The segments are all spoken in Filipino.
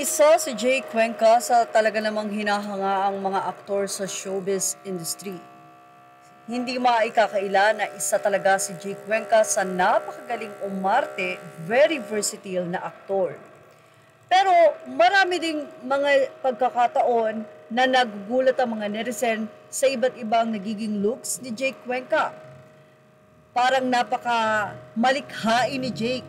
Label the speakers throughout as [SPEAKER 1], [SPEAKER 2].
[SPEAKER 1] Isa si Jay Cuenca sa talaga namang hinahanga ang mga aktor sa showbiz industry. Hindi maikakaila na isa talaga si Jay Cuenca sa napakagaling umarte, very versatile na aktor. Pero marami ding mga pagkakataon na nagugulat ang mga netizen sa iba't ibang nagiging looks ni Jay Cuenca. Parang napaka malikhain ni Jake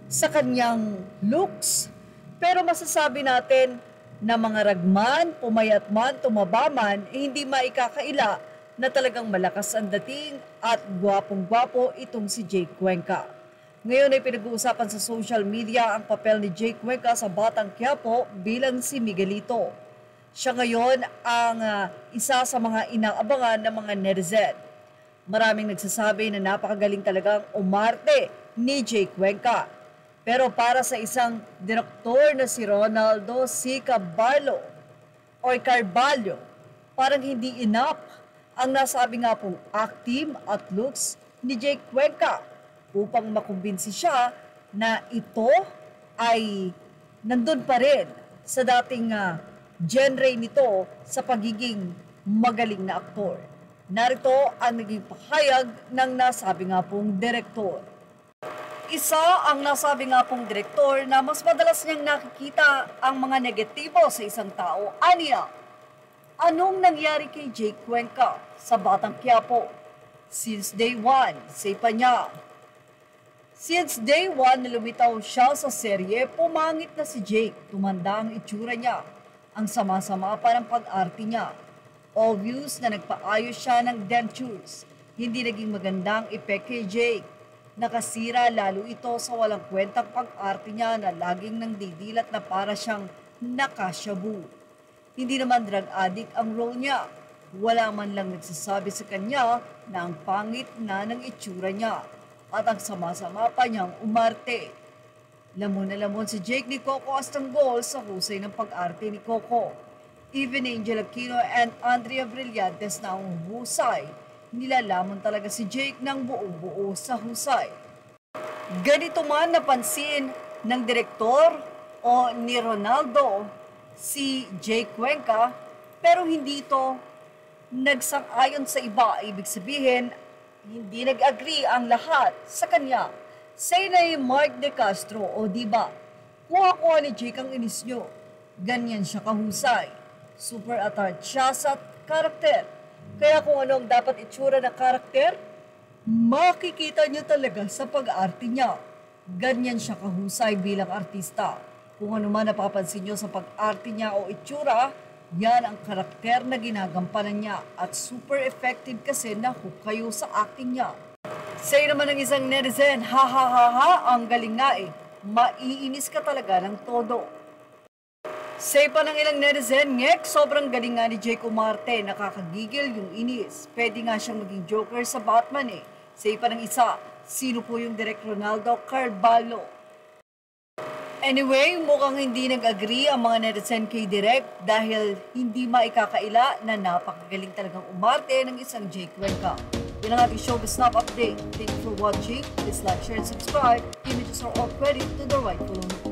[SPEAKER 1] sa kanyang looks. Pero masasabi natin na mga ragman, pumayat man, tumaba man, hindi maikakaila na talagang malakas ang dating at gwapong-gwapo itong si Jake Cuenca. Ngayon ay pinag-uusapan sa social media ang papel ni Jake Cuenca sa Batang Quiapo bilang si Miguelito. Siya ngayon ang isa sa mga inaabangan ng mga netizen. Maraming nagsasabi na napakagaling talagang umarte ni Jake Cuenca. Pero para sa isang direktor na si Ronaldo C. Carvalho o Carvalho, parang hindi enough ang nasabi nga pong acting at looks ni Jake Cuenca upang makumbinsi siya na ito ay nandun pa rin sa dating genre nito sa pagiging magaling na aktor. Narito ang naging pahayag ng nasabi nga pong direktor. Isa ang nasabi nga pong direktor na mas madalas niyang nakikita ang mga negatibo sa isang tao. Aniya, anong nangyari kay Jake Cuenca sa Batang Quiapo? Since day one, say pa niya. Since day one na lumitaw siya sa serye, pumangit na si Jake. Tumanda ang itsura niya. Ang sama-sama pa ng pag-arte niya. Obvious na nagpaayos siya ng dentures. Hindi naging magandang epek kay Jake. Nakasira lalo ito sa walang kwentang pag-arte niya na laging nangdidilat na para siyang nakasyabu. Hindi naman drug addict ang role niya. Wala man lang nagsasabi sa kanya na ang pangit na ng itsura niya at ang sama-sama pa niyang umarte. Lamon na lamon si Jake ni Coco Astanggol sa husay ng pag-arte ni Coco. Even Angel Aquino and Andrea Brillantes na ang husay. Nilalamon talaga si Jake ng buo-buo sa husay. Ganito man napansin ng direktor o ni Ronaldo si Jake Cuenca, pero hindi ito nagsang-ayon sa iba. Ibig sabihin, hindi nag-agree ang lahat sa kanya. Say na Mark De Castro, o diba, kuha-kuha ni Jake ang inis nyo. Ganyan siya kahusay. Super attached siya sa karakter. Kaya kung ano ang dapat itsura ng karakter, makikita niyo talaga sa pag-arte niya. Ganyan siya kahusay bilang artista. Kung ano man napapansin niyo sa pag-arte niya o itsura, yan ang karakter na ginagampanan niya at super effective kasi na hook kayo sa acting niya. Say naman ng isang netizen, ha ha ha ha, ang galing nga eh. Maiinis ka talaga ng todo. Say pa ng ilang netizen, ngek, sobrang galing nga ni Jake umarte, nakakagigil yung inis. Pwede nga siyang maging Joker sa Batman eh. Say pa ng isa, sino po yung Direk Ronaldo Carvalho? Anyway, mukhang hindi nag-agree ang mga netizen kay Direk dahil hindi maikakaila na napakagaling talagang umarte ng isang Jake Cuenca. Yan ang ating showbiz snap update. Thank you for watching. Please like, share, and subscribe. Images are all credit to the rightful owner.